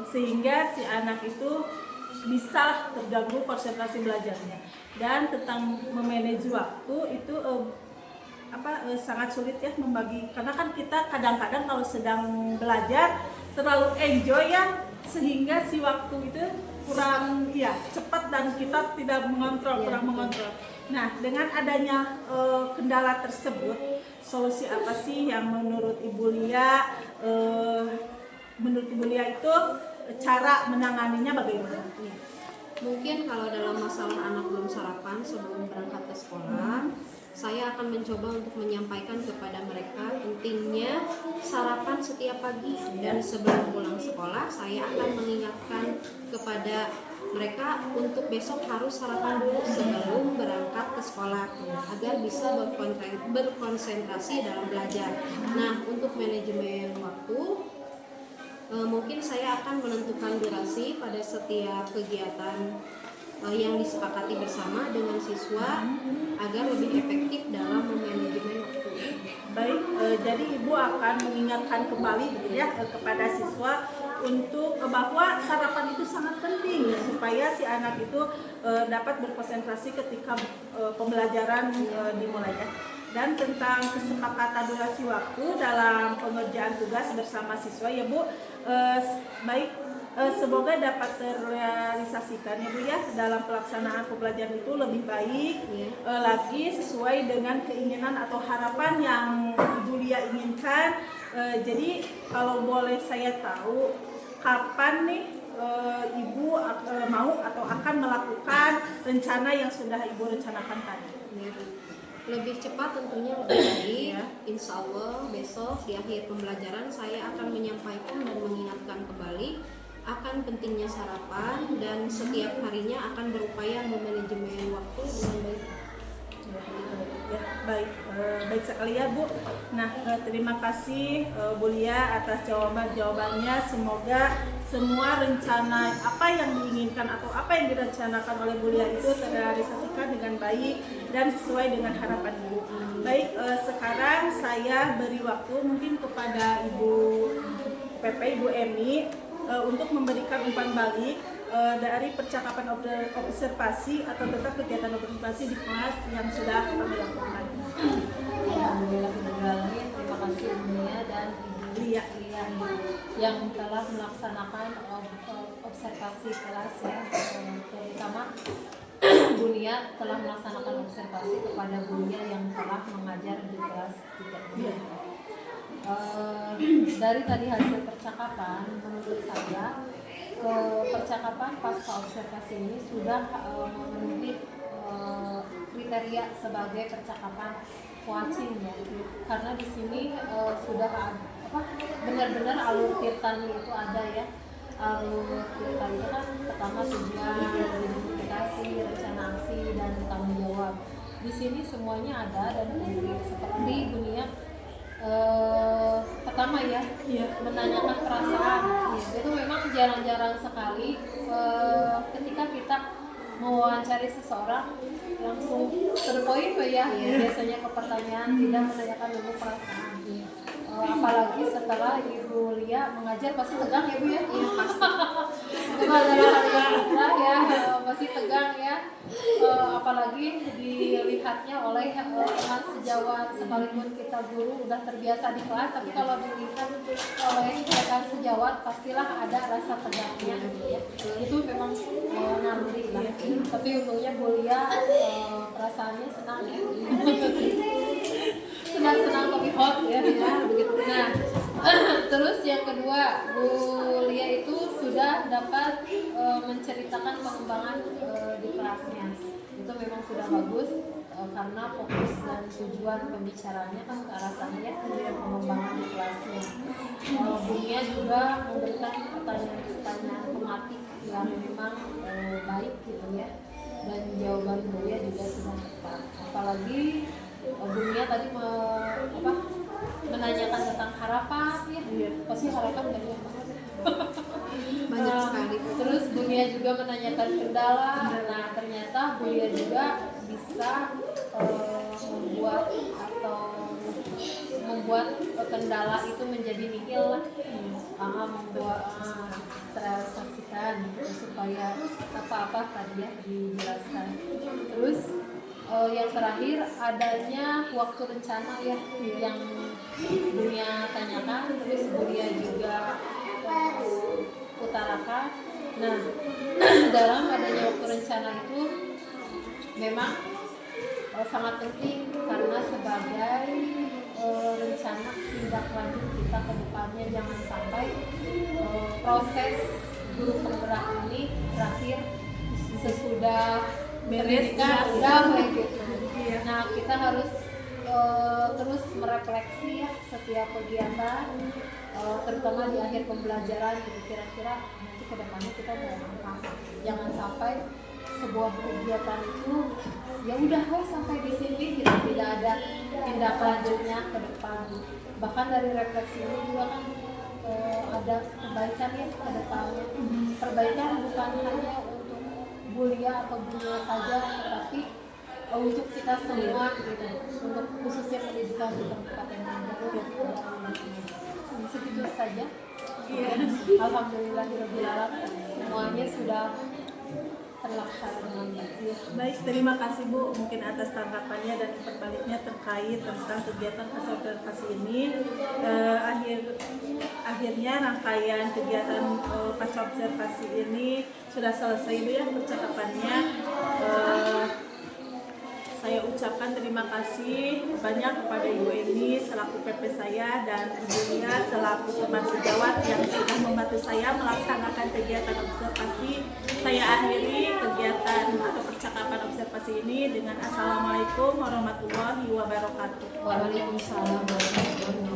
Sehingga si anak itu bisa terganggu konsentrasi belajarnya. Dan tentang memanage waktu itu sangat sulit ya membagi, karena kan kita kadang-kadang kalau sedang belajar terlalu enjoy ya, sehingga si waktu itu kurang cepat dan kita tidak kurang mengontrol. Nah, dengan adanya kendala tersebut, solusi apa sih yang menurut Ibu Lia itu cara menanganinya bagaimana? Mungkin kalau dalam masalah anak belum sarapan sebelum berangkat ke sekolah, saya akan mencoba untuk menyampaikan kepada mereka pentingnya sarapan setiap pagi, dan sebelum pulang sekolah saya akan mengingatkan kepada mereka untuk besok harus sarapan dulu sebelum berangkat ke sekolah agar bisa berkonsentrasi dalam belajar. Nah, untuk manajemen waktu, mungkin saya akan menentukan durasi pada setiap kegiatan yang disepakati bersama dengan siswa agar lebih efektif dalam memanajemen waktu. Baik, jadi Ibu akan mengingatkan kembali gitu ya kepada siswa untuk bahwa sarapan itu sangat penting supaya si anak itu dapat berkonsentrasi ketika pembelajaran dimulai ya. Dan tentang kesepakatan durasi waktu dalam pengerjaan tugas bersama siswa ya Bu, baik, semoga dapat terrealisasikan ya Bu ya dalam pelaksanaan pembelajaran itu lebih baik lagi sesuai dengan keinginan atau harapan yang Ibu Lia inginkan. Jadi kalau boleh saya tahu kapan nih Ibu mau atau akan melakukan rencana yang sudah Ibu rencanakan tadi? Lebih cepat tentunya lebih baik. Insya Allah besok di akhir pembelajaran saya akan menyampaikan dan mengingatkan kembali akan pentingnya sarapan dan setiap harinya akan berupaya memanajemen waktu dengan baik. Ya, baik, baik sekali ya Bu. Nah, terima kasih Bu Lia atas jawabannya. Semoga semua rencana apa yang diinginkan atau apa yang direncanakan oleh Bu Lia itu terrealisasikan dengan baik dan sesuai dengan harapan Ibu. Baik, sekarang saya beri waktu mungkin kepada Ibu PP, Ibu Emi untuk memberikan umpan balik dari percakapan observasi atau tentang kegiatan observasi di kelas yang sudah kami lakukan. Alhamdulillahirrahmanirrahim. Terima kasih Bunia dan Ibu Lia yang telah melaksanakan observasi kelas ya. Terutama Bunia telah melaksanakan observasi kepada Bunia yang telah mengajar di kelas 3. Dari tadi hasil percakapan, menurut saya percakapan pasca observasi ini sudah memenuhi kriteria sebagai percakapan coaching ya, karena di sini sudah benar-benar alur tirtanya itu ada ya. Alur tirtanya kan pertama tujuan, identifikasi, rencana aksi dan tanggung jawab. Di sini semuanya ada dan konkret seperti Bunia. Pertama ya, menanyakan perasaan. Itu memang jarang-jarang sekali ketika kita mewawancari seseorang langsung terpoin ya. Biasanya ke pertanyaan, tidak menanyakan dulu perasaan. Apalagi setelah Ibu Lia mengajar pasti tegang ya Bu ya. Iya pasti. Itu adalah hal yang mudah ya, masih tegang ya. Apalagi dilihatnya oleh teman sejawat, sekalipun kita guru udah terbiasa di kelas, tapi kalau dilihat oleh rekan sejawat pastilah ada rasa tegangnya ya. Itu memang naluri lah. Tapi untungnya Bu Lia perasaannya senang ya. Senang-senang lebih hot ya, begitu. Nah, terus yang kedua, Bu Lia itu sudah dapat menceritakan pengembangan di kelasnya. Itu memang sudah bagus karena fokus dan tujuan pembicaranya kan ke arah sana ya, pengembangan di kelasnya. Bu Lia juga memberikan pertanyaan-pertanyaan tematik yang memang baik gitu ya, dan jawaban Bu Lia juga sudah tepat. Apalagi Bu Lia tadi menanyakan tentang harapan ya, pasti harapan banyak banget Banyak sekali. Terus Bu Lia juga menanyakan kendala. Nah ternyata Bu Lia juga bisa membuat kendala itu menjadi nihil lah. Membuat terrealisasikan supaya apa-apa tadi ya dijelaskan. Terus yang terakhir adanya waktu rencana ya yang Bu Lia tanyakan, terus Bu Lia juga utarakan. Nah dalam adanya waktu rencana itu memang sangat penting karena sebagai rencana tindak lanjut kita ke depannya, jangan sampai proses guru penggerak ini berakhir sesudah pendidikan udah kayak gitu. Nah kita harus terus merefleksi ya setiap kegiatan, terutama di akhir pembelajaran gitu, kira-kira nanti ke depannya kita mau apa. Jangan sampai sebuah kegiatan itu ya udah sampai di sini gitu, tidak ada tindak lanjutnya ke depan. Bahkan dari refleksi ini juga kan ada perbaikan ya ke depannya. Perbaikan bukan hanya untuk Bulia atau Bunia saja, tetapi untuk kita semua gitu, untuk khususnya pendidikan di Kabupaten Mandar. Segitu saja. Alhamdulillahirobbilalamin, semuanya sudah terlaksana dengan baik. Baik, terima kasih Bu mungkin atas tanggapannya dan perbaliknya terkait tentang kegiatan observasi ini. Akhirnya rangkaian kegiatan pasca observasi ini sudah selesai Bu ya percakapannya. Saya ucapkan terima kasih banyak kepada Ibu Eni selaku PP saya dan Ibu Lia selaku teman sejawat yang sudah membantu saya melaksanakan kegiatan observasi. Saya akhiri kegiatan atau percakapan observasi ini dengan Assalamualaikum warahmatullahi wabarakatuh. Waalaikumsalam warahmatullahi wabarakatuh.